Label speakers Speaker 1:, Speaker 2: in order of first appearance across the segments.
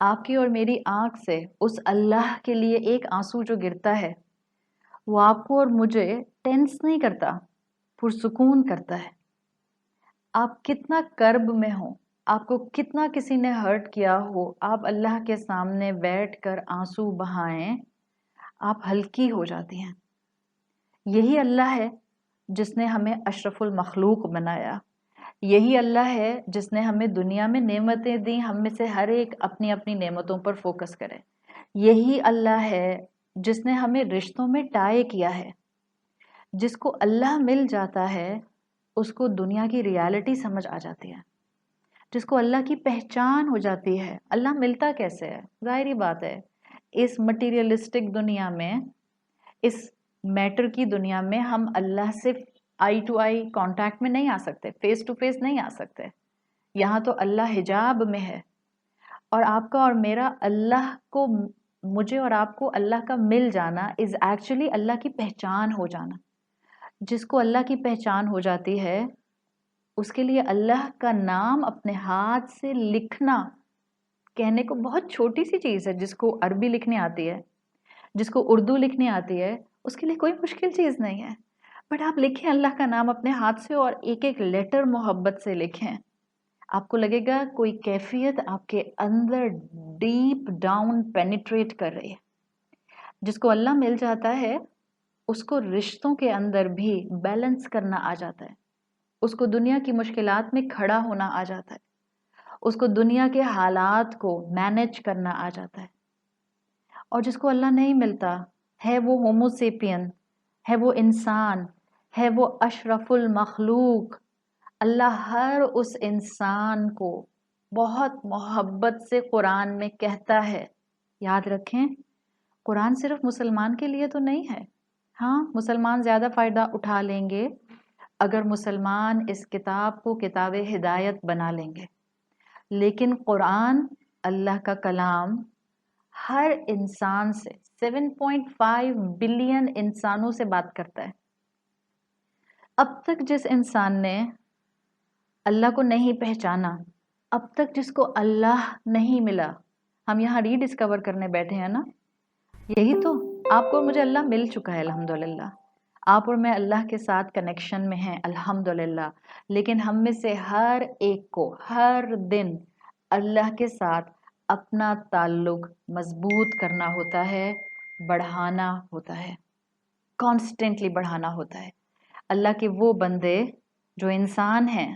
Speaker 1: آپ کی اور میری آنکھ سے اس اللہ کے لیے ایک آنسو جو گرتا ہے وہ آپ کو اور مجھے ٹینس نہیں کرتا، پرسکون کرتا ہے۔ آپ کتنا کرب میں ہوں، آپ کو کتنا کسی نے ہرٹ کیا ہو، آپ اللہ کے سامنے بیٹھ کر آنسو بہائیں، آپ ہلکی ہو جاتی ہیں۔ یہی اللہ ہے جس نے ہمیں اشرف المخلوق بنایا، یہی اللہ ہے جس نے ہمیں دنیا میں نعمتیں دیں، ہم میں سے ہر ایک اپنی اپنی نعمتوں پر فوکس کرے۔ یہی اللہ ہے جس نے ہمیں رشتوں میں ٹائے کیا ہے۔ جس کو اللہ مل جاتا ہے اس کو دنیا کی ریالٹی سمجھ آ جاتی ہے، جس کو اللہ کی پہچان ہو جاتی ہے۔ اللہ ملتا کیسے ہے؟ ظاہری بات ہے، اس مٹیریلسٹک دنیا میں، اس میٹر کی دنیا میں ہم اللہ سے آئی ٹو آئی کانٹیکٹ میں نہیں آ سکتے، فیس ٹو فیس نہیں آ سکتے۔ یہاں تو اللہ حجاب میں ہے، اور آپ کا اور میرا اللہ کو، مجھے اور آپ کو اللہ کا مل جانا از ایکچولی اللہ کی پہچان ہو جانا۔ جس کو اللہ کی پہچان ہو جاتی ہے اس کے لیے اللہ کا نام اپنے ہاتھ سے لکھنا کہنے کو بہت چھوٹی سی چیز ہے۔ جس کو عربی لکھنی آتی ہے، جس کو اردو لکھنی آتی ہے، اس کے لیے کوئی مشکل چیز نہیں ہے۔ بٹ آپ لکھیں اللہ کا نام اپنے ہاتھ سے اور ایک ایک لیٹر محبت سے لکھیں، آپ کو لگے گا کوئی کیفیت آپ کے اندر ڈیپ ڈاؤن پینیٹریٹ کر رہی ہے۔ جس کو اللہ مل جاتا ہے اس کو رشتوں کے اندر بھی بیلنس کرنا آ جاتا ہے، اس کو دنیا کی مشکلات میں کھڑا ہونا آ جاتا ہے، اس کو دنیا کے حالات کو مینج کرنا آ جاتا ہے۔ اور جس کو اللہ نہیں ملتا ہے وہ ہومو سیپین ہے، وہ انسان ہے، وہ اشرف المخلوق۔ اللہ ہر اس انسان کو بہت محبت سے قرآن میں کہتا ہے۔ یاد رکھیں، قرآن صرف مسلمان کے لیے تو نہیں ہے۔ ہاں، مسلمان زیادہ فائدہ اٹھا لیں گے اگر مسلمان اس کتاب کو کتاب ہدایت بنا لیں گے، لیکن قرآن اللہ کا کلام ہر انسان سے 7.5 بلین انسانوں سے بات کرتا ہے۔ اب تک جس انسان نے اللہ کو نہیں پہچانا، اب تک جس کو اللہ نہیں ملا، ہم یہاں ری ڈسکور کرنے بیٹھے ہیں نا، یہی تو آپ کو اور مجھے اللہ مل چکا ہے الحمدللہ، آپ اور میں اللہ کے ساتھ کنیکشن میں ہیں الحمدللہ، لیکن ہم میں سے ہر ایک کو ہر دن اللہ کے ساتھ اپنا تعلق مضبوط کرنا ہوتا ہے، بڑھانا ہوتا ہے، کانسٹنٹلی بڑھانا ہوتا ہے۔ اللہ کے وہ بندے جو انسان ہیں،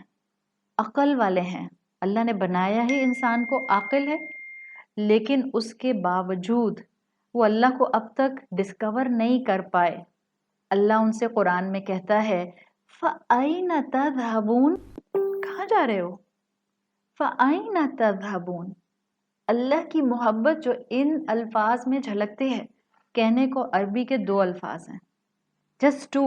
Speaker 1: عقل والے ہیں، اللہ نے بنایا ہی انسان کو عاقل ہے، لیکن اس کے باوجود وہ اللہ کو اب تک ڈسکور نہیں کر پائے۔ اللہ ان سے قرآن میں کہتا ہے فَأَيْنَ تَذْهَبُونَ، کہاں جا رہے ہو؟ فَأَيْنَ تَذْهَبُونَ۔ اللہ کی محبت جو ان الفاظ میں جھلکتی ہے، کہنے کو عربی کے 2 الفاظ ہیں، جسٹ 2،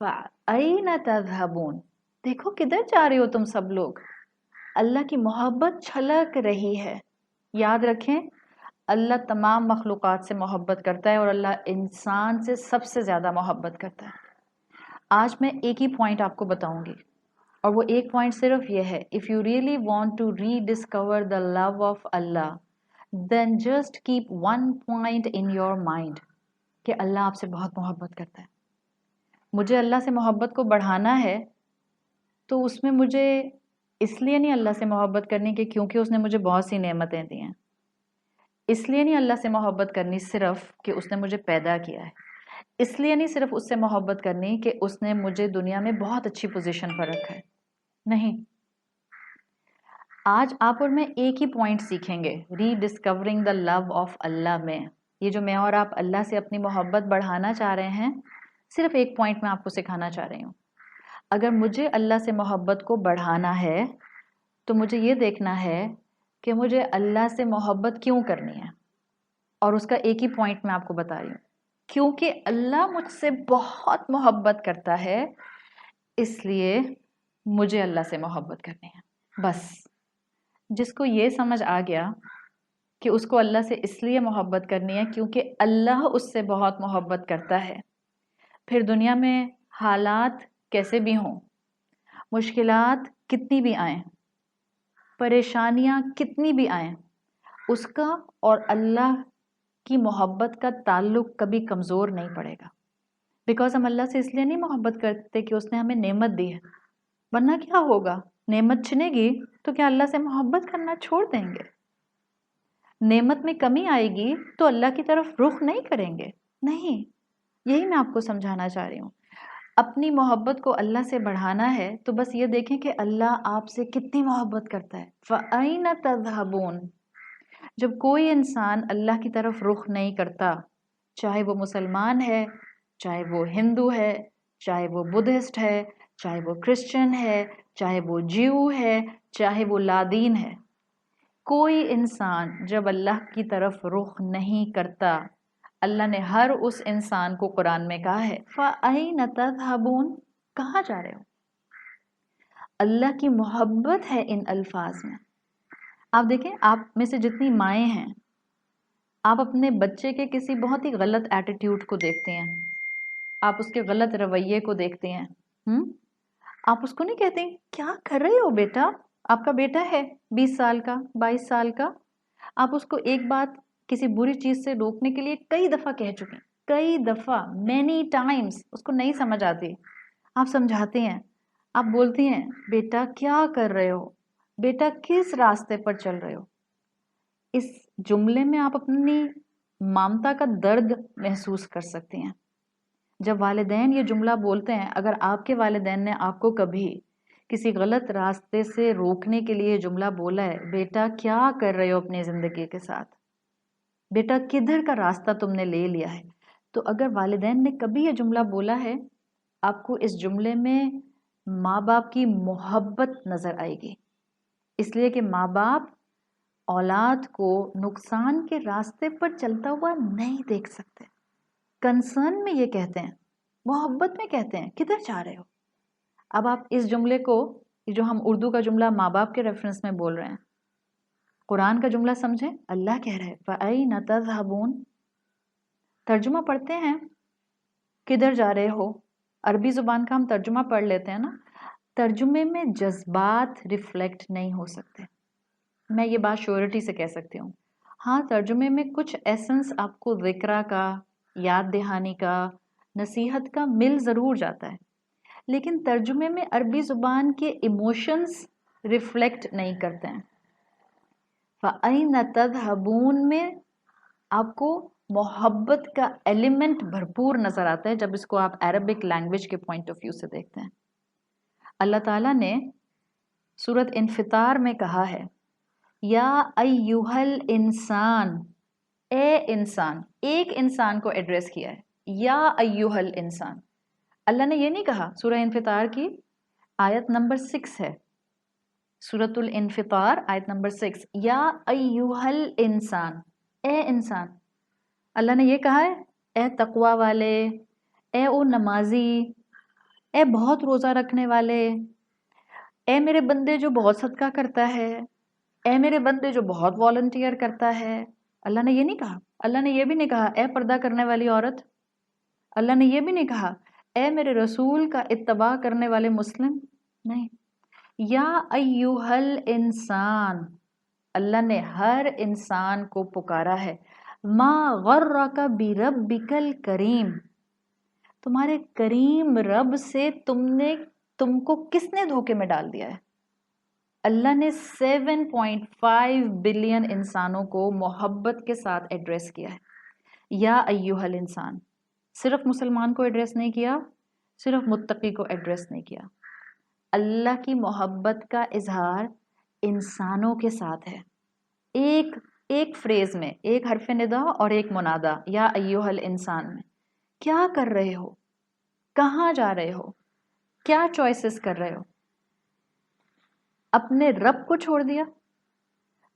Speaker 1: فَأَيْنَ تَذْهَبُونَ، دیکھو کدھر جا رہے ہو تم سب لوگ۔ اللہ کی محبت چھلک رہی ہے۔ یاد رکھیں، اللہ تمام مخلوقات سے محبت کرتا ہے اور اللہ انسان سے سب سے زیادہ محبت کرتا ہے۔ آج میں ایک ہی پوائنٹ آپ کو بتاؤں گی، اور وہ ایک پوائنٹ صرف یہ ہے، if you really want to rediscover the love of Allah, then just keep one point in your mind کہ اللہ آپ سے بہت محبت کرتا ہے۔ مجھے اللہ سے محبت کو بڑھانا ہے تو اس میں مجھے اس لیے نہیں اللہ سے محبت کرنی کہ کیونکہ اس نے مجھے بہت سی نعمتیں دی ہیں، اس لیے نہیں اللہ سے محبت کرنی صرف کہ اس نے مجھے پیدا کیا ہے، اس لیے نہیں صرف اس سے محبت کرنی کہ اس نے مجھے دنیا میں بہت اچھی پوزیشن پر رکھا ہے، نہیں۔ آج آپ اور میں ایک ہی پوائنٹ سیکھیں گے ری ڈسکورنگ دا لو آف اللہ میں۔ یہ جو میں اور آپ اللہ سے اپنی محبت بڑھانا چاہ رہے ہیں، صرف ایک پوائنٹ میں آپ کو سکھانا چاہ رہی ہوں۔ اگر مجھے اللہ سے محبت کو بڑھانا ہے تو مجھے یہ دیکھنا ہے کہ مجھے اللہ سے محبت کیوں کرنی ہے، اور اس کا ایک ہی پوائنٹ میں آپ کو بتا رہی ہوں، کیونکہ اللہ مجھ سے بہت محبت کرتا ہے، اس لیے مجھے اللہ سے محبت کرنی ہے۔ بس جس کو یہ سمجھ آ گیا کہ اس کو اللہ سے اس لیے محبت کرنی ہے کیونکہ اللہ اس سے بہت محبت کرتا ہے، پھر دنیا میں حالات کیسے بھی ہوں، مشکلات کتنی بھی آئیں، پریشانیاں کتنی بھی آئیں، اس کا اور اللہ کی محبت کا تعلق کبھی کمزور نہیں پڑے گا. بیکاز ہم اللہ سے اس لیے نہیں محبت کرتے کہ اس نے ہمیں نعمت دی ہے، ورنہ کیا ہوگا؟ نعمت چھنے گی تو کیا اللہ سے محبت کرنا چھوڑ دیں گے؟ نعمت میں کمی آئے گی تو اللہ کی طرف رخ نہیں کریں گے؟ نہیں. یہی میں آپ کو سمجھانا چاہ رہی ہوں. اپنی محبت کو اللہ سے بڑھانا ہے تو بس یہ دیکھیں کہ اللہ آپ سے کتنی محبت کرتا ہے. فَأَيْنَ تَذْهَبُونَ. جب کوئی انسان اللہ کی طرف رخ نہیں کرتا، چاہے وہ مسلمان ہے، چاہے وہ ہندو ہے، چاہے وہ بدھسٹ ہے، چاہے وہ کرسچن ہے، چاہے وہ جیو ہے، چاہے وہ لادین ہے، کوئی انسان جب اللہ کی طرف رخ نہیں کرتا، اللہ نے ہر اس انسان کو قرآن میں کہا ہے فَأَيْنَ تَذْهَبُونَ. کہاں جا رہے ہو؟ اللہ کی محبت ہے ان الفاظ میں. آپ دیکھیں، آپ میں سے جتنی مائیں ہیں، آپ اپنے بچے کے کسی بہت ہی غلط ایٹیٹیوڈ کو دیکھتے ہیں، آپ اس کے غلط رویے کو دیکھتے ہیں. آپ اس کو نہیں کہتے کیا کر رہے ہو بیٹا؟ آپ کا بیٹا ہے 20 سال کا، 22 سال کا، آپ اس کو ایک بات کسی بری چیز سے روکنے کے لیے کئی دفعہ کہہ چکے ہیں، کئی دفعہ، مینی ٹائمز. اس کو نہیں سمجھ آتی، آپ سمجھاتے ہیں، آپ بولتی ہیں بیٹا کیا کر رہے ہو، بیٹا کس راستے پر چل رہے ہو. اس جملے میں آپ اپنی مامتا کا درد محسوس کر سکتے ہیں. جب والدین یہ جملہ بولتے ہیں، اگر آپ کے والدین نے آپ کو کبھی کسی غلط راستے سے روکنے کے لیے جملہ بولا ہے، بیٹا کیا کر رہے ہو اپنی زندگی کے ساتھ، بیٹا کدھر کا راستہ تم نے لے لیا ہے، تو اگر والدین نے کبھی یہ جملہ بولا ہے، آپ کو اس جملے میں ماں باپ کی محبت نظر آئے گی. اس لیے کہ ماں باپ اولاد کو نقصان کے راستے پر چلتا ہوا نہیں دیکھ سکتے. کنسرن میں یہ کہتے ہیں، محبت میں کہتے ہیں کدھر جا رہے ہو. اب آپ اس جملے کو، جو ہم اردو کا جملہ ماں باپ کے ریفرنس میں بول رہے ہیں، قرآن کا جملہ سمجھیں. اللہ کہہ رہے فَأَيْنَ تَذْهَبُونَ. ترجمہ پڑھتے ہیں کدھر جا رہے ہو. عربی زبان کا ہم ترجمہ پڑھ لیتے ہیں نا، ترجمے میں جذبات ریفلیکٹ نہیں ہو سکتے. میں یہ بات شیورٹی سے کہہ سکتی ہوں. ہاں، ترجمے میں کچھ ایسنس آپ کو ذکرہ کا، یاد دہانی کا، نصیحت کا مل ضرور جاتا ہے، لیکن ترجمے میں عربی زبان کے ایموشنز ریفلیکٹ نہیں کرتے ہیں. فَأَيْنَ تَذْهَبُونَ میں آپ کو محبت کا ایلیمنٹ بھرپور نظر آتا ہے جب اس کو آپ عربک لینگویج کے پوائنٹ آف ویو سے دیکھتے ہیں. اللہ تعالیٰ نے سورۃ انفطار میں کہا ہے یا ایہا الانسان، اے انسان. ایک انسان کو ایڈریس کیا ہے، یا ایہا الانسان. اللہ نے یہ نہیں کہا. سورہ انفطار کی آیت نمبر 6 ہے، سورۃ الانفطار آیت نمبر 6، یا ایہا الانسان، اے انسان. اللہ نے یہ کہا ہے اے تقوی والے، اے او نمازی، اے بہت روزہ رکھنے والے، اے میرے بندے جو بہت صدقہ کرتا ہے، اے میرے بندے جو بہت والنٹیئر کرتا ہے. اللہ نے یہ نہیں کہا. اللہ نے یہ بھی نہیں کہا اے پردہ کرنے والی عورت. اللہ نے یہ بھی نہیں کہا اے میرے رسول کا اتباع کرنے والے مسلم. نہیں، یا ایہا الانسان. اللہ نے ہر انسان کو پکارا ہے. ما غرک بربک الکریم. تمہارے کریم رب سے تم کو کس نے دھوکے میں ڈال دیا ہے؟ اللہ نے 7.5 بلین انسانوں کو محبت کے ساتھ ایڈریس کیا ہے. یا ایہا الانسان. صرف مسلمان کو ایڈریس نہیں کیا، صرف متقی کو ایڈریس نہیں کیا. اللہ کی محبت کا اظہار انسانوں کے ساتھ ہے. ایک فریز میں، ایک حرف ندا اور ایک منادا، یا ایہا الانسان میں. کیا کر رہے ہو؟ کہاں جا رہے ہو؟ کیا چوائسز کر رہے ہو؟ اپنے رب کو چھوڑ دیا.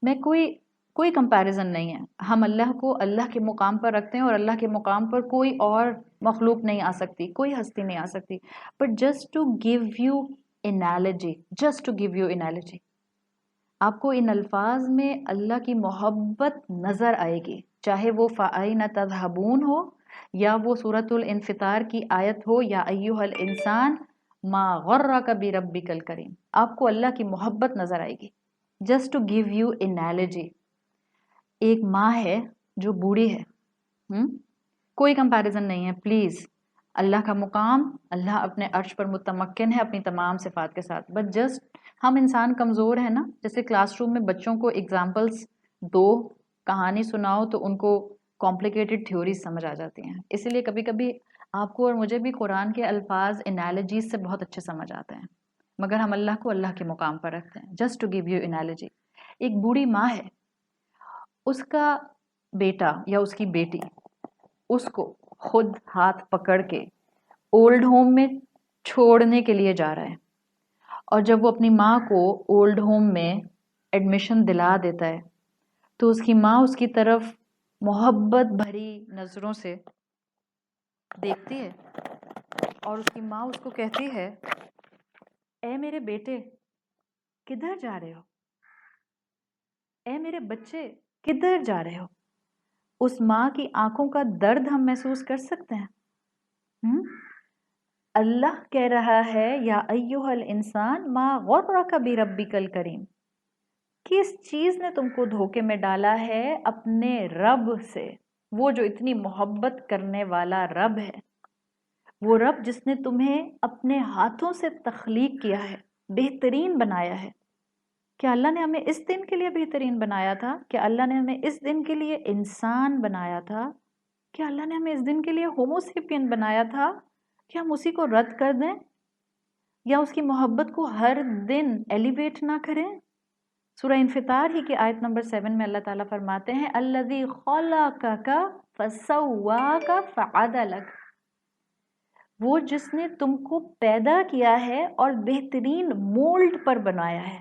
Speaker 1: میں کوئی کمپیریزن نہیں ہے. ہم اللہ کو اللہ کے مقام پر رکھتے ہیں، اور اللہ کے مقام پر کوئی اور مخلوق نہیں آ سکتی، کوئی ہستی نہیں آ سکتی. But just to give you analogy, آپ کو ان الفاظ میں اللہ کی محبت نظر آئے گی، چاہے وہ فَأَيْنَ تَذْهَبُونَ ہو، یا وہ سورۃ الانفطار کی آیت ہو یا ایہا الانسان ما غرک بربک الکریم. آپ کو اللہ کی محبت نظر آئے گی. Just to give you analogy. ایک ماں ہے جو بوڑھی ہے، کوئی کمپیریزن نہیں ہے پلیز. اللہ کا مقام، اللہ اپنے عرش پر متمکن ہے اپنی تمام صفات کے ساتھ، بٹ جسٹ ہم انسان کمزور ہیں نا. جیسے کلاس روم میں بچوں کو ایگزامپلس دو، کہانی سناؤ تو ان کو کمپلیکیٹڈ تھیوریز سمجھ آ جاتی ہیں. اسی لیے کبھی کبھی آپ کو اور مجھے بھی قرآن کے الفاظ انالوجیز سے بہت اچھے سمجھ آتے ہیں، مگر ہم اللہ کو اللہ کے مقام پر رکھتے ہیں. Just to give you analogy, ایک بوڑھی ماں ہے، اس کا بیٹا یا اس کی بیٹی اس کو خود ہاتھ پکڑ کے اولڈ ہوم میں چھوڑنے کے لیے جا رہا ہے، اور جب وہ اپنی ماں کو اولڈ ہوم میں ایڈمیشن دلا دیتا ہے تو اس کی ماں اس کی طرف محبت بھری نظروں سے دیکھتی ہے، اور اس کی ماں اس کو کہتی ہے، اے میرے بیٹے کدھر جا رہے ہو، اے میرے بچے کدھر جا رہے ہو. اس ماں کی آنکھوں کا درد ہم محسوس کر سکتے ہیں. اللہ کہہ رہا ہے یا ایھا الانسان ما غرک بربک الکریم، کس چیز نے تم کو دھوکے میں ڈالا ہے اپنے رب سے، وہ جو اتنی محبت کرنے والا رب ہے، وہ رب جس نے تمہیں اپنے ہاتھوں سے تخلیق کیا ہے، بہترین بنایا ہے. کیا اللہ نے ہمیں اس دن کے لیے بہترین بنایا تھا؟ کیا اللہ نے ہمیں اس دن کے لیے انسان بنایا تھا؟ کیا اللہ نے ہمیں اس دن کے لیے ہوموسیپین بنایا تھا؟ کیا ہم اسی کو رد کر دیں یا اس کی محبت کو ہر دن ایلیویٹ نہ کریں؟ سورہ انفطار ہی کی آیت نمبر 7 میں اللہ تعالیٰ فرماتے ہیں الذی خلقک فسواک فعدلک، وہ جس نے تم کو پیدا کیا ہے اور بہترین مولڈ پر بنایا ہے،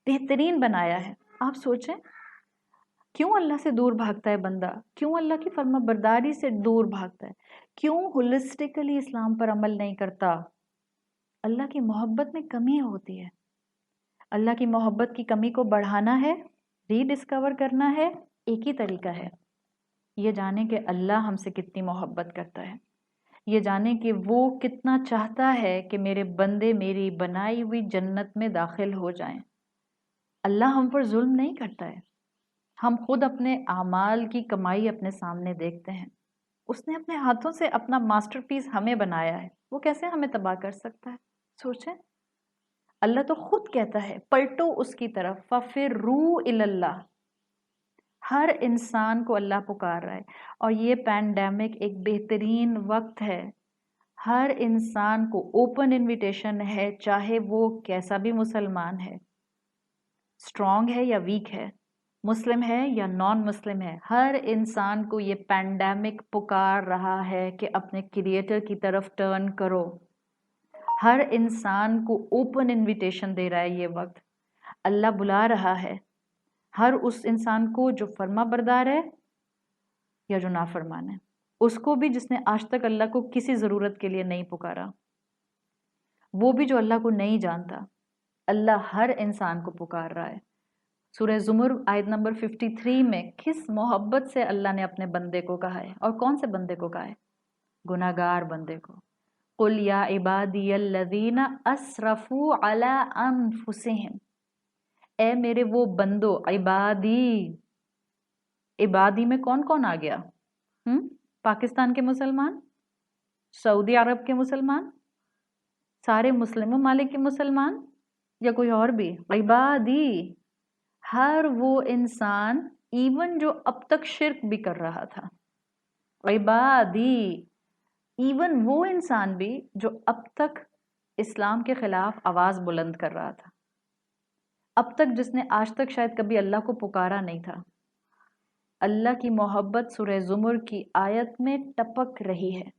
Speaker 1: بہترین بنایا ہے. آپ سوچیں کیوں اللہ سے دور بھاگتا ہے بندہ، کیوں اللہ کی فرما برداری سے دور بھاگتا ہے، کیوں ہولسٹیکلی اسلام پر عمل نہیں کرتا؟ اللہ کی محبت میں کمی ہوتی ہے. اللہ کی محبت کی کمی کو بڑھانا ہے، ری ڈسکور کرنا ہے، ایک ہی طریقہ ہے، یہ جانیں کہ اللہ ہم سے کتنی محبت کرتا ہے، یہ جانیں کہ وہ کتنا چاہتا ہے کہ میرے بندے میری بنائی ہوئی جنت میں داخل ہو جائیں. اللہ ہم پر ظلم نہیں کرتا ہے، ہم خود اپنے اعمال کی کمائی اپنے سامنے دیکھتے ہیں. اس نے اپنے ہاتھوں سے اپنا ماسٹر پیس ہمیں بنایا ہے، وہ کیسے ہمیں تباہ کر سکتا ہے؟ سوچیں. اللہ تو خود کہتا ہے پلٹو اس کی طرف، فَفِرُّوا إِلَى اللَّهِ. ہر انسان کو اللہ پکار رہا ہے، اور یہ پینڈیمک ایک بہترین وقت ہے. ہر انسان کو اوپن انویٹیشن ہے، چاہے وہ کیسا بھی مسلمان ہے، اسٹرانگ ہے یا ویک ہے، مسلم ہے یا نان مسلم ہے، ہر انسان کو یہ پینڈیمک پکار رہا ہے کہ اپنے کریٹر کی طرف ٹرن کرو. ہر انسان کو اوپن انویٹیشن دے رہا ہے یہ وقت. اللہ بلا رہا ہے ہر اس انسان کو جو فرما بردار ہے یا جو نافرمان ہے، اس کو بھی جس نے آج تک اللہ کو کسی ضرورت کے لیے نہیں پکارا، وہ بھی جو اللہ کو نہیں جانتا. اللہ ہر انسان کو پکار رہا ہے. سورہ زمر آیت نمبر 53 میں کس محبت سے اللہ نے اپنے بندے کو کہا ہے، اور کون سے بندے کو کہا ہے؟ گناہگار بندے کو. قُلْ يَا عِبَادِيَ الَّذِينَ أَسْرَفُوا عَلَىٰ أَنفُسِهِمْ، اے میرے وہ بندو. عبادی، عبادی میں کون کون آ گیا؟ پاکستان کے مسلمان، سعودی عرب کے مسلمان، سارے مسلم ممالک کے مسلمان، یا کوئی اور بھی؟ عبادی، ہر وہ انسان ایون جو اب تک شرک بھی کر رہا تھا. عبادی، ایون وہ انسان بھی جو اب تک اسلام کے خلاف آواز بلند کر رہا تھا، اب تک جس نے آج تک شاید کبھی اللہ کو پکارا نہیں تھا. اللہ کی محبت سورہ زمر کی آیت میں ٹپک رہی ہے.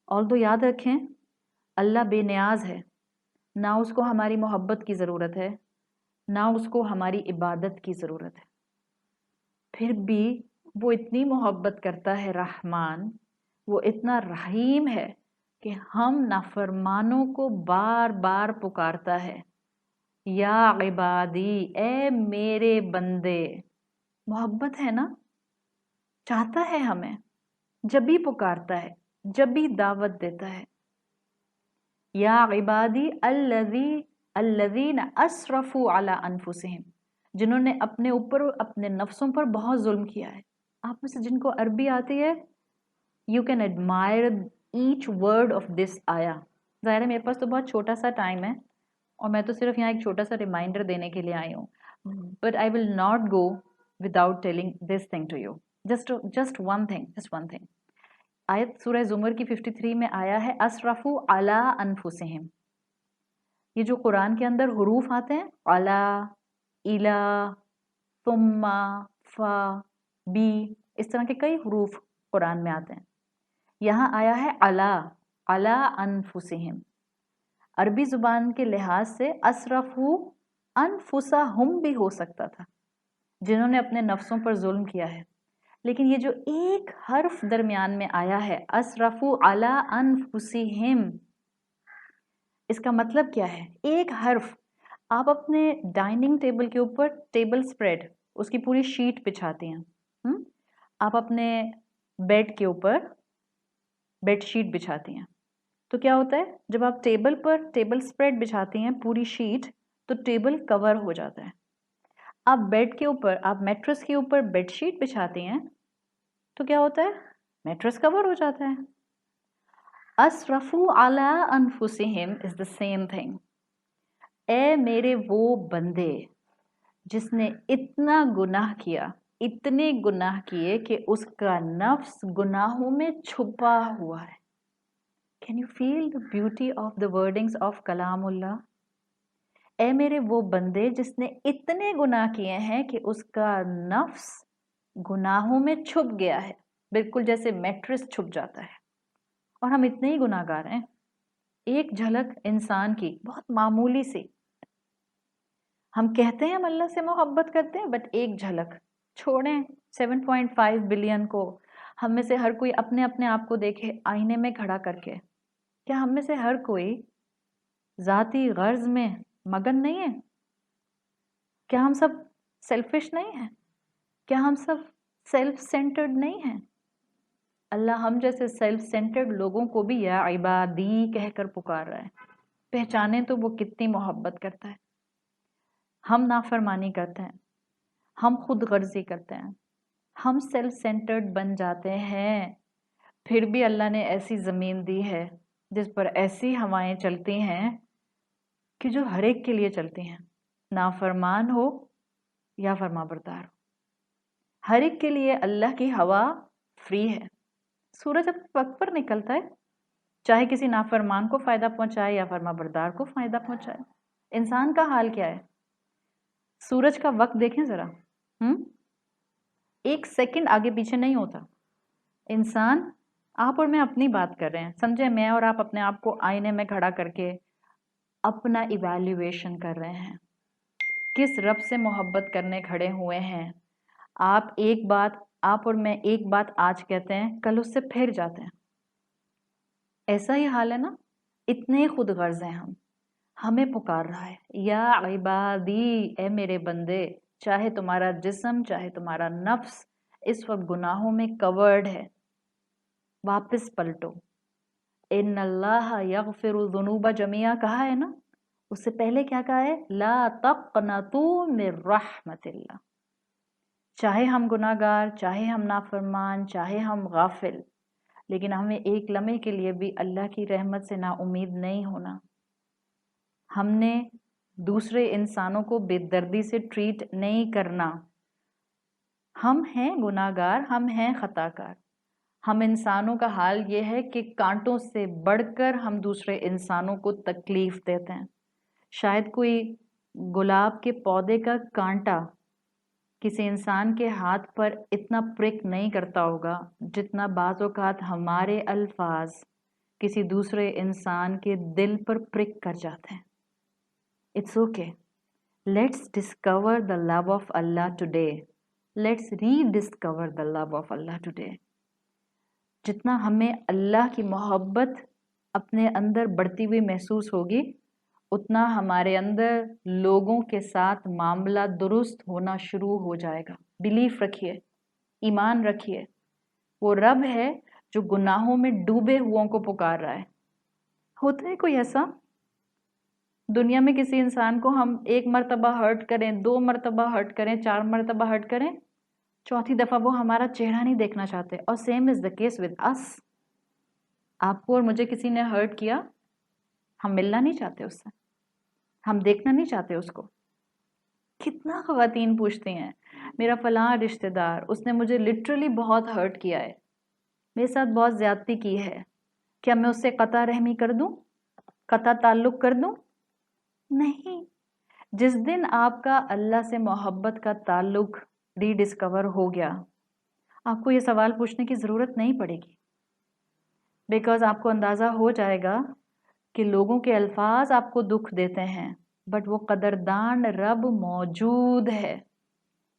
Speaker 1: اور تو یاد رکھیں اللہ بے نیاز ہے، نہ اس کو ہماری محبت کی ضرورت ہے، نہ اس کو ہماری عبادت کی ضرورت ہے. پھر بھی وہ اتنی محبت کرتا ہے رحمان، وہ اتنا رحیم ہے کہ ہم نافرمانوں کو بار بار پکارتا ہے، یا عبادی، اے میرے بندے. محبت ہے نا، چاہتا ہے ہمیں، جب بھی پکارتا ہے، جب بھی دعوت دیتا ہے. یا عبادی الذین اسرفوا علی انفسہم، جنہوں نے اپنے اوپر اور اپنے نفسوں پر بہت ظلم کیا ہے. آپ میں سے جن کو عربی آتی ہے you can admire each word of this آیا. ظاہر ہے میرے پاس تو بہت چھوٹا سا ٹائم ہے اور میں تو صرف یہاں ایک چھوٹا سا ریمائنڈر دینے کے لیے آئی ہوں. But I will not go without telling this thing to you. Just one thing. آیت سورہ زمر کی 53 میں آیا ہے اسرفوا علی انفسہم. یہ جو قرآن کے اندر حروف آتے ہیں علی، الا، ثم، فا، بی، اس طرح کے کئی حروف قرآن میں آتے ہیں. یہاں آیا ہے علی انفسہم. عربی زبان کے لحاظ سے اسرفوا انفسہم بھی ہو سکتا تھا، جنہوں نے اپنے نفسوں پر ظلم کیا ہے. لیکن یہ جو ایک حرف درمیان میں آیا ہے اسرفوا علی انفسہم، اس کا مطلب کیا ہے؟ ایک حرف. آپ اپنے ڈائننگ ٹیبل کے اوپر ٹیبل سپریڈ اس کی پوری شیٹ بچھاتی ہیں. آپ اپنے بیڈ کے اوپر بیڈ شیٹ بچھاتی ہیں تو کیا ہوتا ہے جب آپ ٹیبل پر ٹیبل سپریڈ بچھاتی ہیں پوری شیٹ تو ٹیبل کور ہو جاتا ہے. آپ بیڈ کے اوپر آپ میٹرس کے اوپر بیڈ شیٹ بچھاتی ہیں تو کیا ہوتا ہے؟ میٹرس کور ہو جاتا ہے. اسرفوا علی انفسہم از دا سیم تھنگ. اے میرے وہ بندے جس نے اتنا گناہ کیا، اتنے گناہ کیے کہ اس کا نفس گناہوں میں چھپا ہوا ہے. Can you feel the beauty of the wordings of کلام اللہ؟ اے میرے وہ بندے جس نے اتنے گناہ کیے ہیں کہ اس کا نفس گناہوں میں چھپ گیا ہے، بالکل جیسے میٹرس چھپ جاتا ہے. اور ہم اتنے ہی گناہ گار ہیں. ایک جھلک انسان کی بہت معمولی سی، ہم کہتے ہیں ہم اللہ سے محبت کرتے ہیں بٹ ایک جھلک چھوڑیں 7.5 بلین کو. ہم میں سے ہر کوئی اپنے اپنے آپ کو دیکھے آئینے میں کھڑا کر کے. کیا ہم میں سے ہر کوئی ذاتی غرض میں مگن نہیں ہے؟ کیا ہم سب سیلفش نہیں ہیں؟ کیا ہم سب سیلف سینٹرڈ نہیں ہیں؟ اللہ ہم جیسے سیلف سینٹرڈ لوگوں کو بھی یا عبادی کہہ کر پکار رہا ہے. پہچانے تو وہ کتنی محبت کرتا ہے. ہم نافرمانی کرتے ہیں، ہم خود غرضی کرتے ہیں، ہم سیلف سینٹرڈ بن جاتے ہیں. پھر بھی اللہ نے ایسی زمین دی ہے جس پر ایسی ہوائیں چلتی ہیں کہ جو ہر ایک کے لیے چلتی ہیں، نافرمان ہو یا فرما بردار ہو. ہر ایک کے لیے اللہ کی ہوا فری ہے. سورج اپنے وقت پر نکلتا ہے، چاہے کسی نافرمان کو فائدہ پہنچائے یا فرما بردار کو فائدہ پہنچائے. انسان کا حال کیا ہے؟ سورج کا وقت دیکھیں ذرا، ایک سیکنڈ آگے پیچھے نہیں ہوتا. انسان، آپ اور میں اپنی بات کر رہے ہیں، سمجھے میں اور آپ اپنے آپ کو آئینے میں کھڑا کر کے اپنا ایویلیویشن کر رہے ہیں، کس رب سے محبت کرنے کھڑے ہوئے ہیں. آپ اور میں ایک بات آج کہتے ہیں، کل اس سے پھر جاتے ہیں. ایسا ہی حال ہے نا. اتنے خود غرض ہیں ہم. ہمیں پکار رہا ہے یا عبادی، اے میرے بندے. چاہے تمہارا جسم چاہے تمہارا نفس اس وقت گناہوں میں کورڈ ہے، واپس پلٹو. ان اللہ یغفر الذنوب جميعا کہا ہے نا، اس سے پہلے کیا کہا ہے؟ لا تقنطوا من رحمت اللہ. چاہے ہم گناہ گار، چاہے ہم نافرمان، چاہے ہم غافل، لیکن ہمیں ایک لمحے کے لیے بھی اللہ کی رحمت سے نا امید نہیں ہونا. ہم نے دوسرے انسانوں کو بے دردی سے ٹریٹ نہیں کرنا. ہم ہیں گناہ گار، ہم ہیں خطا کار. ہم انسانوں کا حال یہ ہے کہ کانٹوں سے بڑھ کر ہم دوسرے انسانوں کو تکلیف دیتے ہیں. شاید کوئی گلاب کے پودے کا کانٹا کسی انسان کے ہاتھ پر اتنا پرک نہیں کرتا ہوگا جتنا بعض اوقات ہمارے الفاظ کسی دوسرے انسان کے دل پر پرک کر جاتے ہیں. It's okay. Let's discover the love of Allah today. Let's rediscover the love of Allah today. جتنا ہمیں اللہ کی محبت اپنے اندر بڑھتی ہوئی محسوس ہوگی، اتنا ہمارے اندر لوگوں کے ساتھ معاملہ درست ہونا شروع ہو جائے گا. بلیف رکھیے، ایمان رکھیے. وہ رب ہے جو گناہوں میں ڈوبے ہوں کو پکار رہا ہے. ہوتا ہے کوئی ایسا دنیا میں کسی انسان کو ہم 1 مرتبہ ہرٹ کریں، 2 مرتبہ ہرٹ کریں، 4 مرتبہ ہرٹ کریں، چوتھی دفعہ وہ ہمارا چہرہ نہیں دیکھنا چاہتے. اور same is the case with us. آپ کو اور مجھے کسی نے ہرٹ کیا، ہم ملنا نہیں چاہتے اس سے، ہم دیکھنا نہیں چاہتے اس کو. کتنا خواتین پوچھتی ہیں میرا فلاں رشتہ دار، اس نے مجھے لٹرلی بہت ہرٹ کیا ہے، میرے ساتھ بہت زیادتی کی ہے، کیا میں اس سے قطع رحمی کر دوں، قطع تعلق کر دوں؟ نہیں. جس دن آپ کا اللہ سے محبت کا تعلق ری ڈسکور ہو گیا، آپ کو یہ سوال پوچھنے کی ضرورت نہیں پڑے گی، بیکاز آپ کو اندازہ ہو جائے گا کہ لوگوں کے الفاظ آپ کو دکھ دیتے ہیں، بٹ وہ قدردان رب موجود ہے.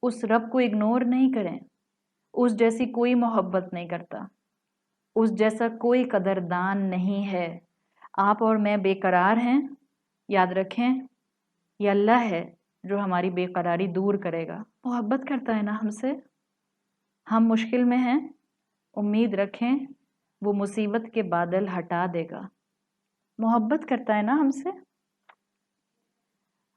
Speaker 1: اس رب کو اگنور نہیں کریں. اس جیسی کوئی محبت نہیں کرتا، اس جیسا کوئی قدردان نہیں ہے. آپ اور میں بے قرار ہیں، یاد رکھیں یہ اللہ ہے جو ہماری بے قراری دور کرے گا. محبت کرتا ہے نا ہم سے. ہم مشکل میں ہیں، امید رکھیں وہ مصیبت کے بادل ہٹا دے گا. محبت کرتا ہے نا ہم سے.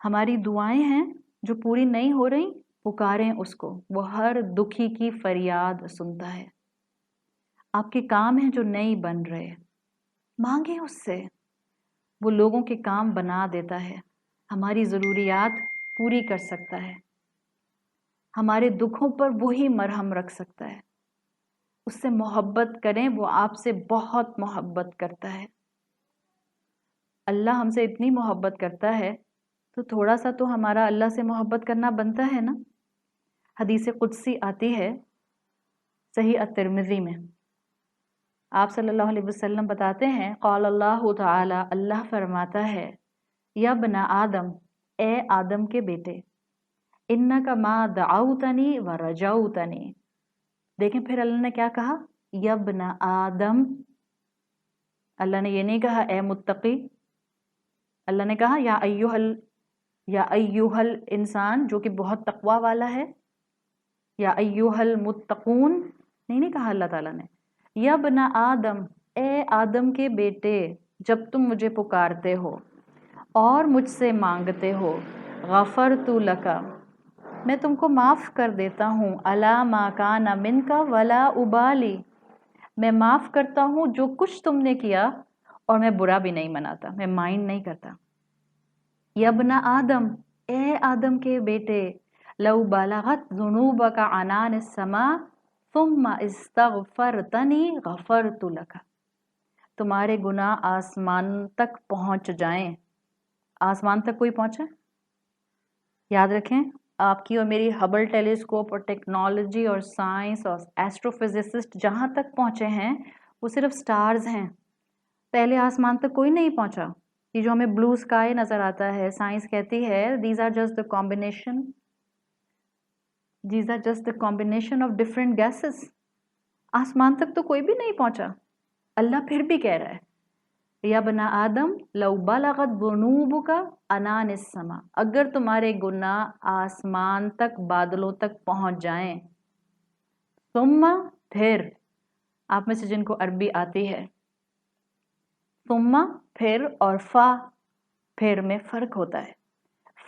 Speaker 1: ہماری دعائیں ہیں جو پوری نہیں ہو رہی، پکاریں اس کو، وہ ہر دکھی کی فریاد سنتا ہے. آپ کے کام ہیں جو نہیں بن رہے، مانگیں اس سے، وہ لوگوں کے کام بنا دیتا ہے، ہماری ضروریات پوری کر سکتا ہے، ہمارے دکھوں پر وہی مرہم رکھ سکتا ہے. اس سے محبت کریں، وہ آپ سے بہت محبت کرتا ہے. اللہ ہم سے اتنی محبت کرتا ہے تو تھوڑا سا تو ہمارا اللہ سے محبت کرنا بنتا ہے نا. حدیث قدسی آتی ہے صحیح الترمذی میں، آپ صلی اللہ علیہ وسلم بتاتے ہیں قال اللہ تعالی، اللہ فرماتا ہے یا ابن آدم، اے آدم کے بیٹے، انک ما دعوتنی و رجوتنی. دیکھیں پھر اللہ نے کیا کہا، یا ابن آدم. اللہ نے یہ نہیں کہا اے متقی، اللہ نے کہا یا ایوہل انسان جو کہ بہت تقوی والا ہے، یا ایوہل متقون نہیں کہا اللہ تعالیٰ نے. یا ابن آدم، اے آدم کے بیٹے، جب تم مجھے پکارتے ہو اور مجھ سے مانگتے ہو، غفرت لک، میں تم کو معاف کر دیتا ہوں، الا ما کان منک ولا ابالی، میں معاف کرتا ہوں جو کچھ تم نے کیا اور میں برا بھی نہیں مناتا، میں مائنڈ نہیں کرتا. یا ابن آدم، اے آدم کے بیٹے، لو بلغت ذنوبک عنان السماء ثم استغفرتنی غفرت لک، تمہارے گناہ آسمان تک پہنچ جائیں. آسمان تک کوئی پہنچا؟ یاد رکھیں آپ کی اور میری ہبل ٹیلیسکوپ اور ٹیکنالوجی اور سائنس اور ایسٹرو فزسسٹ جہاں تک پہنچے ہیں وہ صرف سٹارز ہیں. پہلے آسمان تک کوئی نہیں پہنچا. یہ جو ہمیں بلو اسکائی نظر آتا ہے، سائنس کہتی ہے these are just the combination of different gases. آسمان تک تو کوئی بھی نہیں پہنچا. اللہ پھر بھی کہہ رہا ہے یا بنا آدم لو بلغت ذنوبک عنان السماء، اگر تمہارے گناہ آسمان تک، بادلوں تک پہنچ جائیں، ثم، پھر، آپ میں سے جن کو عربی آتی ہے، ثم پھر اور فا پھر میں فرق ہوتا ہے.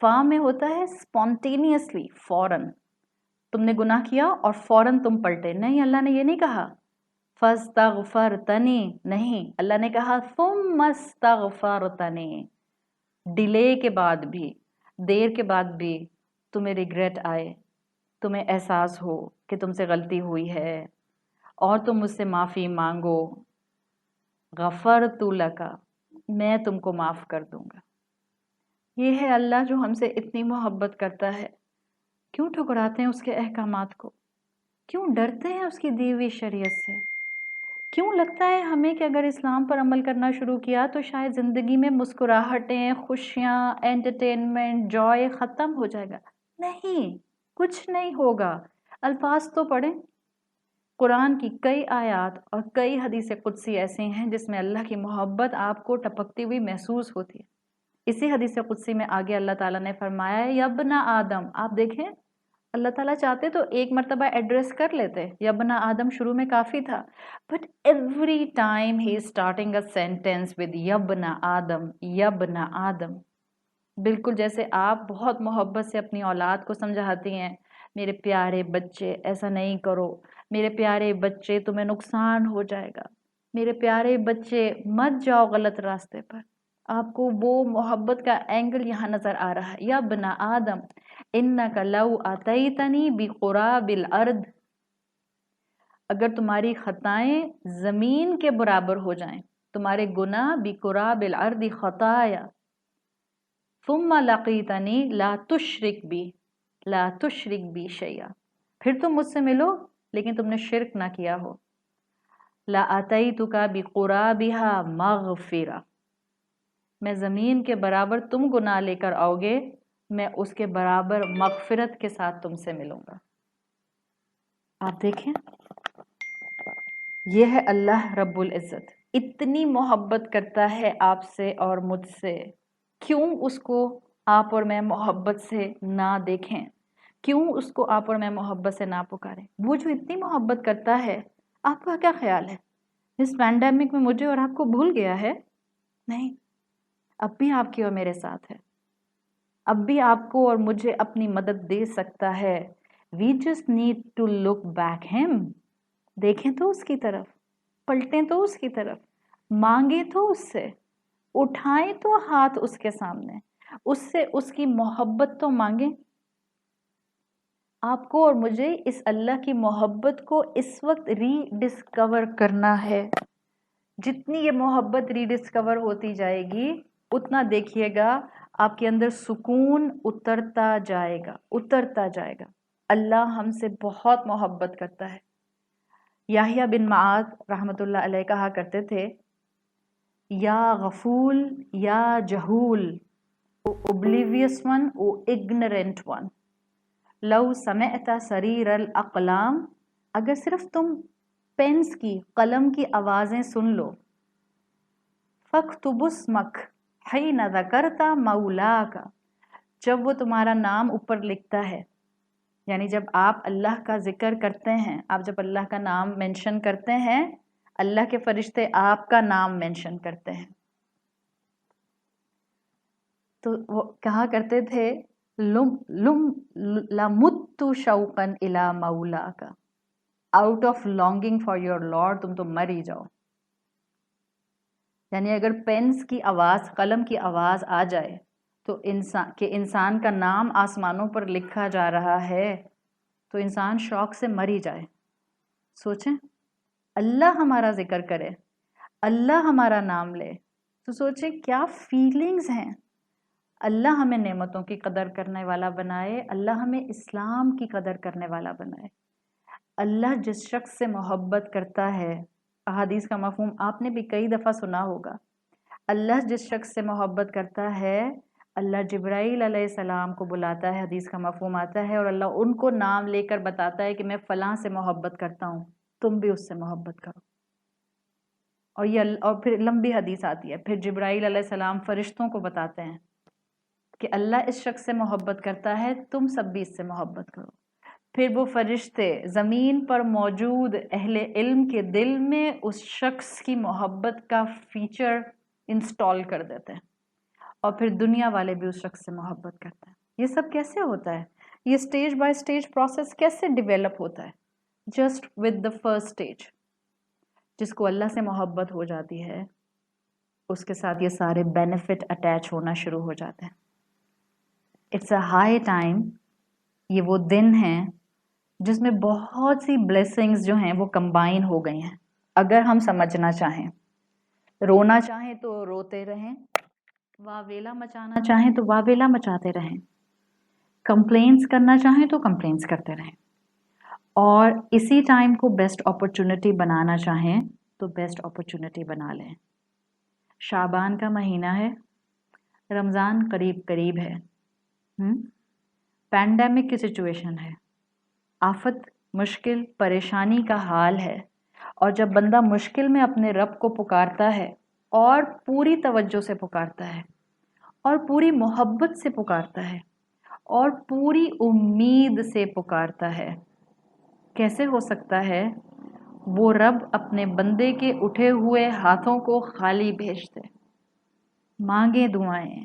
Speaker 1: فا میں ہوتا ہے اسپونٹینیسلی، فوراً تم نے گناہ کیا اور فوراً تم پلٹے. نہیں، اللہ نے یہ نہیں کہا فاستغفرتنی، نہیں، اللہ نے کہا ثم استغفرتنی. ڈیلے کے بعد بھی، دیر کے بعد بھی تمہیں ریگریٹ آئے، تمہیں احساس ہو کہ تم سے غلطی ہوئی ہے اور تم مجھ سے معافی مانگو، غفرت لک، میں تم کو معاف کر دوں گا. یہ ہے اللہ جو ہم سے اتنی محبت کرتا ہے. کیوں ٹھکراتے ہیں اس کے احکامات کو؟ کیوں ڈرتے ہیں اس کی دی ہوئی شریعت سے؟ کیوں لگتا ہے ہمیں کہ اگر اسلام پر عمل کرنا شروع کیا تو شاید زندگی میں مسکراہٹیں، خوشیاں، انٹرٹینمنٹ، جوائے ختم ہو جائے گا؟ نہیں، کچھ نہیں ہوگا. الفاظ تو پڑھیں. قرآن کی کئی آیات اور کئی حدیث قدسی ایسے ہیں جس میں اللہ کی محبت آپ کو ٹپکتی ہوئی محسوس ہوتی ہے. اسی حدیث قدسی میں آگے اللہ تعالیٰ نے فرمایا ہے یا ابن آدم. آپ دیکھیں اللہ تعالیٰ چاہتے تو ایک مرتبہ ایڈریس کر لیتے، یا ابن آدم شروع میں کافی تھا، but every time he starting a sentence with یا ابن آدم، یا ابن آدم. بالکل جیسے آپ بہت محبت سے اپنی اولاد کو سمجھاتی ہیں، میرے پیارے بچے ایسا نہیں کرو، میرے پیارے بچے تمہیں نقصان ہو جائے گا، میرے پیارے بچے مت جاؤ غلط راستے پر. آپ کو وہ محبت کا اینگل یہاں نظر آ رہا ہے. یا بنا آدم انک لو اتیتنی بقراب الارض، اگر تمہاری خطائیں زمین کے برابر ہو جائیں، تمہارے گناہ بقراب الارض خطایا ثم لقیتنی لا تشرک بی شیئا، پھر تم مجھ سے ملو لیکن تم نے شرک نہ کیا ہو، لا اتیتک بقرابها مغفرہ، میں زمین کے برابر تم گناہ لے کر آؤ گے، میں اس کے برابر مغفرت کے ساتھ تم سے ملوں گا. آپ دیکھیں یہ ہے اللہ رب العزت، اتنی محبت کرتا ہے آپ سے اور مجھ سے، کیوں اس کو آپ اور میں محبت سے نہ دیکھیں، کیوں اس کو آپ اور میں محبت سے نہ پکاریں. وہ جو اتنی محبت کرتا ہے، آپ کا کیا خیال ہے اس پینڈیمک میں مجھے اور آپ کو بھول گیا ہے؟ نہیں، اب بھی آپ کی اور میرے ساتھ ہے، اب بھی آپ کو اور مجھے اپنی مدد دے سکتا ہے. We just need to look back him، دیکھیں تو اس کی طرف، پلٹیں تو اس کی طرف، مانگیں تو اس سے، اٹھائیں تو ہاتھ اس کے سامنے، اس سے اس کی محبت تو مانگیں. آپ کو اور مجھے اس اللہ کی محبت کو اس وقت ری ڈسکور کرنا ہے. جتنی یہ محبت ری ڈسکور ہوتی جائے گی اتنا دیکھیے گا آپ کے اندر سکون اترتا جائے گا، اترتا جائے گا. اللہ ہم سے بہت محبت کرتا ہے. یحییٰ بن معاذ رحمۃ اللہ علیہ کہا کرتے تھے، یا غفول یا جہول، او اوبلیویس ون او اگنورنٹ ون، لو سمعت سریر الاقلام، اگر صرف تم پینس کی، قلم کی آوازیں سن لو، فاکتب اسمک حین ذکرت مولاک، جب وہ تمہارا نام اوپر لکھتا ہے، یعنی جب آپ اللہ کا ذکر کرتے ہیں، آپ جب اللہ کا نام مینشن کرتے ہیں، اللہ کے فرشتے آپ کا نام مینشن کرتے ہیں. تو وہ کہا کرتے تھے، لمت شوقا الی مولاک، out of longing for your lord, تم تو مر ہی جاؤ. یعنی اگر پینس کی آواز، قلم کی آواز آ جائے تو انسان کا نام آسمانوں پر لکھا جا رہا ہے تو انسان شوق سے مر ہی جائے. سوچیں اللہ ہمارا ذکر کرے، اللہ ہمارا نام لے تو سوچیں کیا فیلنگز ہیں. اللہ ہمیں نعمتوں کی قدر کرنے والا بنائے، اللہ ہمیں اسلام کی قدر کرنے والا بنائے. اللہ جس شخص سے محبت کرتا ہے، احادیث کا مفہوم آپ نے بھی کئی دفعہ سنا ہوگا، اللہ جس شخص سے محبت کرتا ہے، اللہ جبرائیل علیہ السلام کو بلاتا ہے، حدیث کا مفہوم آتا ہے، اور اللہ ان کو نام لے کر بتاتا ہے کہ میں فلاں سے محبت کرتا ہوں، تم بھی اس سے محبت کرو. اور پھر لمبی حدیث آتی ہے، پھر جبرائیل علیہ السلام فرشتوں کو بتاتے ہیں کہ اللہ اس شخص سے محبت کرتا ہے، تم سب بھی اس سے محبت کرو. پھر وہ فرشتے زمین پر موجود اہل علم کے دل میں اس شخص کی محبت کا فیچر انسٹال کر دیتے ہیں، اور پھر دنیا والے بھی اس شخص سے محبت کرتے ہیں. یہ سب کیسے ہوتا ہے؟ یہ سٹیج بائی سٹیج پروسیس کیسے ڈیولپ ہوتا ہے؟ Just with the first stage. جس کو اللہ سے محبت ہو جاتی ہے اس کے ساتھ یہ سارے بینیفٹ اٹیچ ہونا شروع ہو جاتے ہیں. اٹس اے ہائی ٹائم، یہ وہ دن ہیں جس میں بہت سی بلیسنگز جو ہیں وہ کمبائن ہو گئی ہیں. اگر ہم سمجھنا چاہیں، رونا چاہیں تو روتے رہیں، واویلا مچانا چاہیں تو واویلا مچاتے رہیں، کمپلینس کرنا چاہیں تو کمپلینس کرتے رہیں، اور اسی ٹائم کو بیسٹ اپرچونٹی بنانا چاہیں تو بیسٹ اپرچونٹی بنا لیں. شعبان کا مہینہ ہے، رمضان قریب قریب ہے، پینڈیمک کی سچویشن ہے، آفت، مشکل، پریشانی کا حال ہے، اور جب بندہ مشکل میں اپنے رب کو پکارتا ہے اور پوری توجہ سے پکارتا ہے اور پوری محبت سے پکارتا ہے اور پوری امید سے پکارتا ہے، کیسے ہو سکتا ہے وہ رب اپنے بندے کے اٹھے ہوئے ہاتھوں کو خالی بھیج دے؟ مانگیں دعائیں،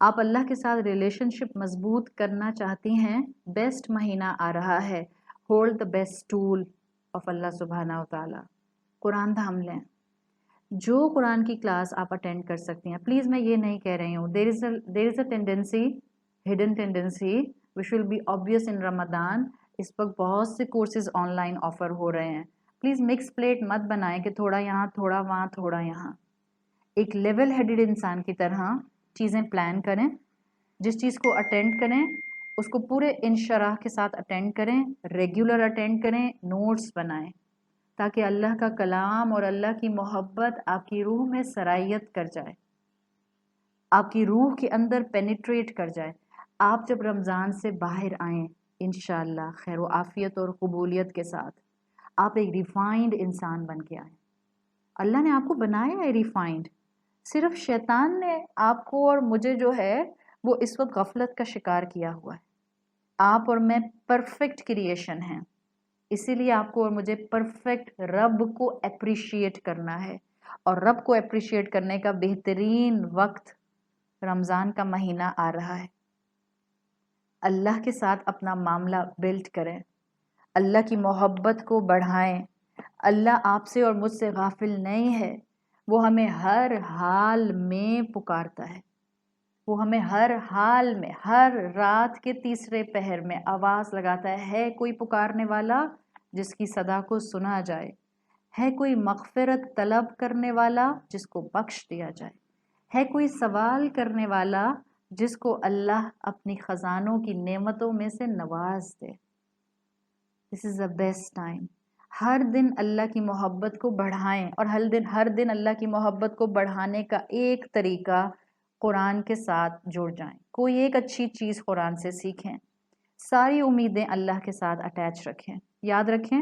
Speaker 1: آپ اللہ کے ساتھ ریلیشن شپ مضبوط کرنا چاہتی ہیں، بیسٹ مہینہ آ رہا ہے. Hold the best tool of Allah سبحانہ و تعالیٰ. قرآن تھام لیں. جو قرآن کی کلاس آپ اٹینڈ کر سکتی ہیں. پلیز میں یہ نہیں کہہ رہی ہوں there is a tendency, hidden tendency which will be abused in Ramzan. اس وقت بہت سے کورسز آن لائن آفر ہو رہے ہیں. پلیز مکس پلیٹ مت بنائیں کہ تھوڑا یہاں تھوڑا وہاں تھوڑا یہاں. ایک لیول ہیڈڈ انسان کی طرح چیزیں پلان کریں. جس چیز کو اٹینڈ کریں اس کو پورے انشراح کے ساتھ اٹینڈ کریں، ریگولر اٹینڈ کریں، نوٹس بنائیں تاکہ اللہ کا کلام اور اللہ کی محبت آپ کی روح میں سرائیت کر جائے، آپ کی روح کے اندر پینیٹریٹ کر جائے. آپ جب رمضان سے باہر آئیں انشاءاللہ خیر و عافیت اور قبولیت کے ساتھ آپ ایک ریفائنڈ انسان بن کے آئیں. اللہ نے آپ کو بنایا ہے ریفائنڈ. صرف شیطان نے آپ کو اور مجھے جو ہے وہ اس وقت غفلت کا شکار کیا ہوا ہے. آپ اور میں پرفیکٹ کریشن ہیں، اسی لیے آپ کو اور مجھے پرفیکٹ رب کو اپریشیٹ کرنا ہے. اور رب کو اپریشیٹ کرنے کا بہترین وقت رمضان کا مہینہ آ رہا ہے. اللہ کے ساتھ اپنا معاملہ بلڈ کریں، اللہ کی محبت کو بڑھائیں. اللہ آپ سے اور مجھ سے غافل نہیں ہے. وہ ہمیں ہر حال میں پکارتا ہے. وہ ہمیں ہر حال میں، ہر رات کے تیسرے پہر میں آواز لگاتا ہے کوئی پکارنے والا جس کی صدا کو سنا جائے، ہے کوئی مغفرت طلب کرنے والا جس کو بخش دیا جائے، ہے کوئی سوال کرنے والا جس کو اللہ اپنی خزانوں کی نعمتوں میں سے نواز دے. دس از دا بیسٹ ٹائم. ہر دن اللہ کی محبت کو بڑھائیں. اور ہر دن اللہ کی محبت کو بڑھانے کا ایک طریقہ قرآن کے ساتھ جڑ جائیں. کوئی ایک اچھی چیز قرآن سے سیکھیں. ساری امیدیں اللہ کے ساتھ اٹیچ رکھیں. یاد رکھیں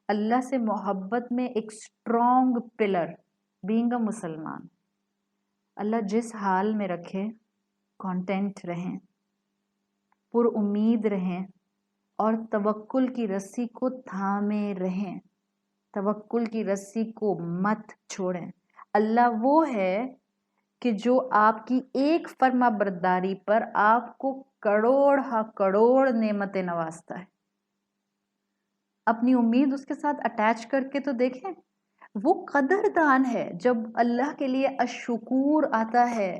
Speaker 1: اللہ سے محبت میں ایک اسٹرانگ پلر بینگ اے مسلمان. اللہ جس حال میں رکھے کانٹینٹ رہیں، پر امید رہیں اور توکل کی رسی کو تھامے رہیں. توکل کی رسی کو مت چھوڑیں. اللہ وہ ہے کہ جو آپ کی ایک فرما برداری پر آپ کو کروڑ ہا کروڑ نعمتیں نوازتا ہے. اپنی امید اس کے ساتھ اٹیچ کر کے تو دیکھیں. وہ قدردان ہے. جب اللہ کے لیے الشکور آتا ہے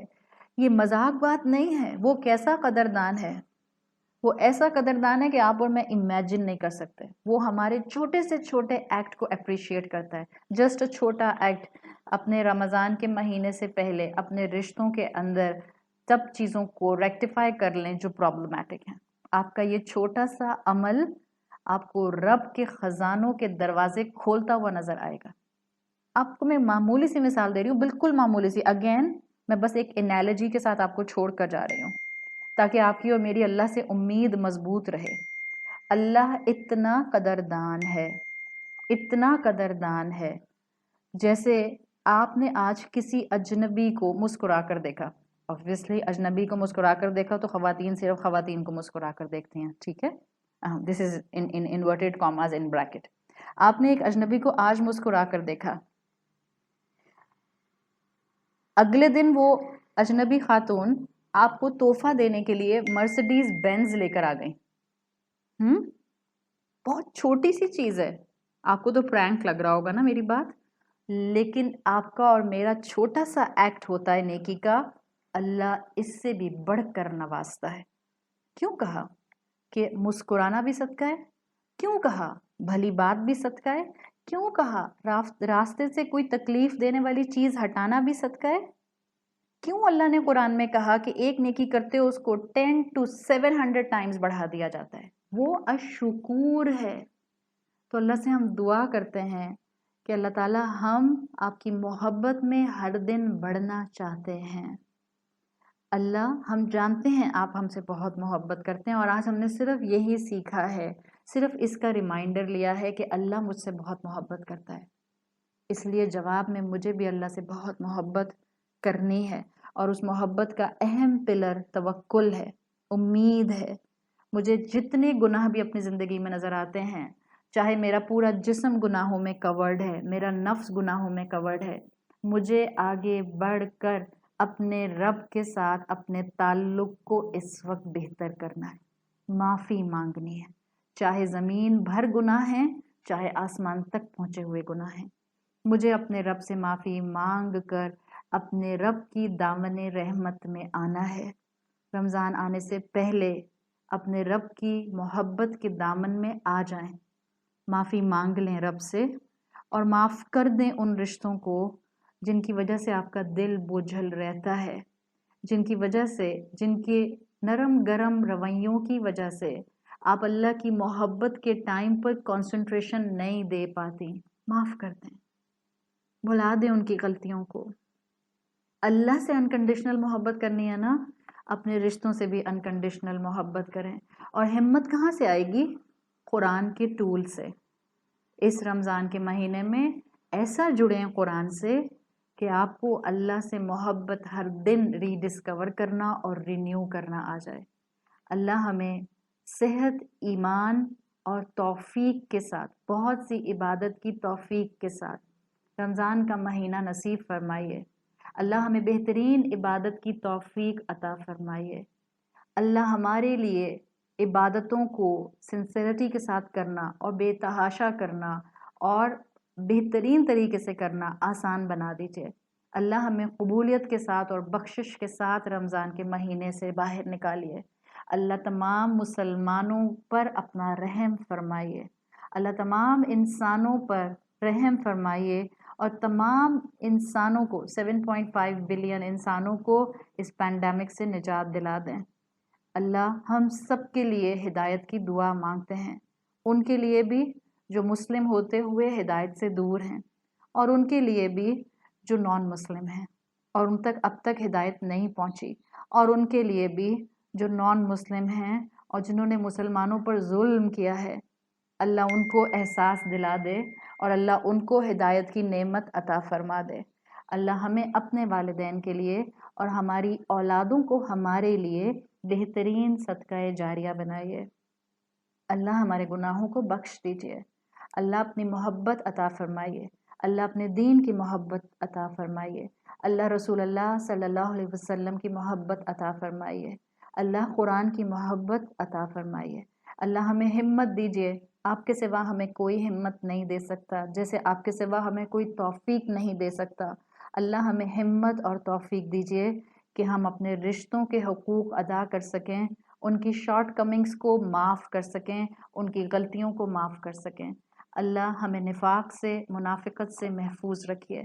Speaker 1: یہ مذاق بات نہیں ہے. وہ کیسا قدردان ہے؟ وہ ایسا قدردان ہے کہ آپ اور میں امیجن نہیں کر سکتے. وہ ہمارے چھوٹے سے چھوٹے ایکٹ کو اپریشیٹ کرتا ہے. جسٹ چھوٹا ایکٹ اپنے رمضان کے مہینے سے پہلے اپنے رشتوں کے اندر تب چیزوں کو ریکٹیفائی کر لیں جو پرابلمٹک ہیں. آپ کا یہ چھوٹا سا عمل آپ کو رب کے خزانوں کے دروازے کھولتا ہوا نظر آئے گا. آپ کو میں معمولی سی مثال دے رہی ہوں، بالکل معمولی سی. اگین میں بس ایک انالوجی کے ساتھ آپ کو چھوڑ کر جا رہی ہوں تاکہ آپ کی اور میری اللہ سے امید مضبوط رہے. اللہ اتنا قدردان ہے، اتنا قدردان ہے. جیسے آپ نے آج کسی اجنبی کو مسکرا کر دیکھا. obviously اجنبی کو مسکرا کر دیکھا تو خواتین صرف خواتین کو مسکرا کر دیکھتی ہیں، ٹھیک ہے. دس از ان انورٹیڈ کاماز ان بریکٹ. آپ نے ایک اجنبی کو آج مسکرا کر دیکھا، اگلے دن وہ اجنبی خاتون آپ کو تحفہ دینے کے لیے مرسڈیز بینز لے کر آ گئی. بہت چھوٹی سی چیز ہے. آپ کو تو پرینک لگ رہا ہوگا نا میری بات، لیکن آپ کا اور میرا چھوٹا سا ایکٹ ہوتا ہے نیکی کا، اللہ اس سے بھی بڑھ کر نوازتا ہے. کیوں کہا کہ مسکرانا بھی صدقہ ہے؟ کیوں کہا بھلی بات بھی صدقہ ہے؟ کیوں کہا راستے سے کوئی تکلیف دینے والی چیز ہٹانا بھی صدقہ ہے؟ کیوں اللہ نے قرآن میں کہا کہ ایک نیکی کرتے ہو اس کو 10 to 700 ٹائمز بڑھا دیا جاتا ہے؟ وہ الشکور ہے. تو اللہ سے ہم دعا کرتے ہیں کہ اللہ تعالیٰ ہم آپ کی محبت میں ہر دن بڑھنا چاہتے ہیں. اللہ ہم جانتے ہیں آپ ہم سے بہت محبت کرتے ہیں، اور آج ہم نے صرف یہی سیکھا ہے، صرف اس کا ریمائنڈر لیا ہے کہ اللہ مجھ سے بہت محبت کرتا ہے. اس لیے جواب میں مجھے بھی اللہ سے بہت محبت کرنی ہے. اور اس محبت کا اہم پلر توکل ہے، امید ہے. مجھے جتنے گناہ بھی اپنی زندگی میں نظر آتے ہیں، چاہے میرا پورا جسم گناہوں میں کورڈ ہے، میرا نفس گناہوں میں کورڈ ہے، مجھے آگے بڑھ کر اپنے رب کے ساتھ اپنے تعلق کو اس وقت بہتر کرنا ہے، معافی مانگنی ہے، چاہے زمین بھر گناہ ہیں، چاہے آسمان تک پہنچے ہوئے گناہ ہیں۔ مجھے اپنے رب سے معافی مانگ کر اپنے رب کی دامن رحمت میں آنا ہے۔ رمضان آنے سے پہلے اپنے رب کی محبت کے دامن میں آ جائیں، معافی مانگ لیں رب سے، اور معاف کر دیں ان رشتوں کو جن کی وجہ سے آپ کا دل بوجھل رہتا ہے، جن کی وجہ سے، جن کے نرم گرم رویوں کی وجہ سے آپ اللہ کی محبت کے ٹائم پر کنسنٹریشن نہیں دے پاتی۔ معاف کر دیں، بھلا دیں ان کی غلطیوں کو۔ اللہ سے انکنڈیشنل محبت کرنی ہے نا، اپنے رشتوں سے بھی انکنڈیشنل محبت کریں۔ اور ہمت کہاں سے آئے گی؟ قرآن کے ٹول سے۔ اس رمضان کے مہینے میں ایسا جڑیں قرآن سے کہ آپ کو اللہ سے محبت ہر دن ری ڈسکور کرنا اور رینیو کرنا آ جائے۔ اللہ ہمیں صحت، ایمان اور توفیق کے ساتھ، بہت سی عبادت کی توفیق کے ساتھ رمضان کا مہینہ نصیب فرمائیے۔ اللہ ہمیں بہترین عبادت کی توفیق عطا فرمائیے۔ اللہ ہمارے لیے عبادتوں کو سنسیریٹی کے ساتھ کرنا اور بے تحاشا کرنا اور بہترین طریقے سے کرنا آسان بنا دیجیے۔ اللہ ہمیں قبولیت کے ساتھ اور بخشش کے ساتھ رمضان کے مہینے سے باہر نکالیے۔ اللہ تمام مسلمانوں پر اپنا رحم فرمائیے۔ اللہ تمام انسانوں پر رحم فرمائیے اور تمام انسانوں کو، 7.5 بلین انسانوں کو اس پینڈیمک سے نجات دلا دیں۔ اللہ ہم سب کے لیے ہدایت کی دعا مانگتے ہیں، ان کے لیے بھی جو مسلم ہوتے ہوئے ہدایت سے دور ہیں، اور ان کے لیے بھی جو نان مسلم ہیں اور ان تک اب تک ہدایت نہیں پہنچی، اور ان کے لیے بھی جو نان مسلم ہیں اور جنہوں نے مسلمانوں پر ظلم کیا ہے۔ اللہ ان کو احساس دلا دے اور اللہ ان کو ہدایت کی نعمت عطا فرما دے۔ اللہ ہمیں اپنے والدین کے لیے اور ہماری اولادوں کو ہمارے لیے بہترین صدقہ جاریہ بنائیے۔ اللہ ہمارے گناہوں کو بخش دیجیے۔ اللہ اپنی محبت عطا فرمائیے۔ اللہ اپنے دین کی محبت عطا فرمائیے۔ اللہ رسول اللہ صلی اللہ علیہ وسلم کی محبت عطا فرمائیے۔ اللہ قرآن کی محبت عطا فرمائیے۔ اللہ ہمیں ہمت دیجیے، آپ کے سوا ہمیں کوئی ہمت نہیں دے سکتا، جیسے آپ کے سوا ہمیں کوئی توفیق نہیں دے سکتا۔ اللہ ہمیں ہمت اور توفیق دیجیے کہ ہم اپنے رشتوں کے حقوق ادا کر سکیں، ان کی شارٹ کمنگز کو معاف کر سکیں، ان کی غلطیوں کو معاف کر سکیں۔ اللہ ہمیں نفاق سے، منافقت سے محفوظ رکھیے۔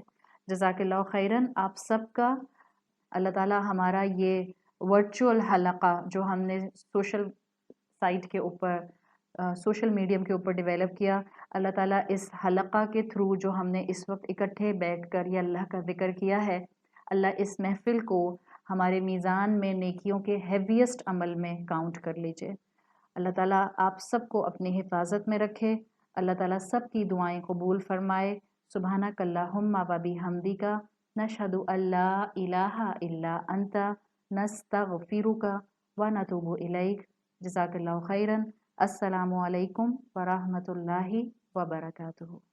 Speaker 1: جزاک اللہ خیراً آپ سب کا۔ اللہ تعالیٰ ہمارا یہ ورچوئل حلقہ جو ہم نے سوشل سائٹ کے اوپر، سوشل میڈیم کے اوپر ڈیولپ کیا، اللہ تعالیٰ اس حلقہ کے تھرو جو ہم نے اس وقت اکٹھے بیٹھ کر یہ اللہ کا ذکر کیا ہے، اللہ اس محفل کو ہمارے میزان میں نیکیوں کے ہیویسٹ عمل میں کاؤنٹ کر لیجئے۔ اللہ تعالیٰ آپ سب کو اپنی حفاظت میں رکھے۔ اللہ تعالیٰ سب کی دعائیں قبول فرمائے۔ سبحانک اللہم و بحمدک، نشہد ان لا الہ الا انت، نستغفرک و نتوب الیک۔ جزاک اللہ خیراً۔ السلام علیکم ورحمۃ اللہ وبرکاتہ۔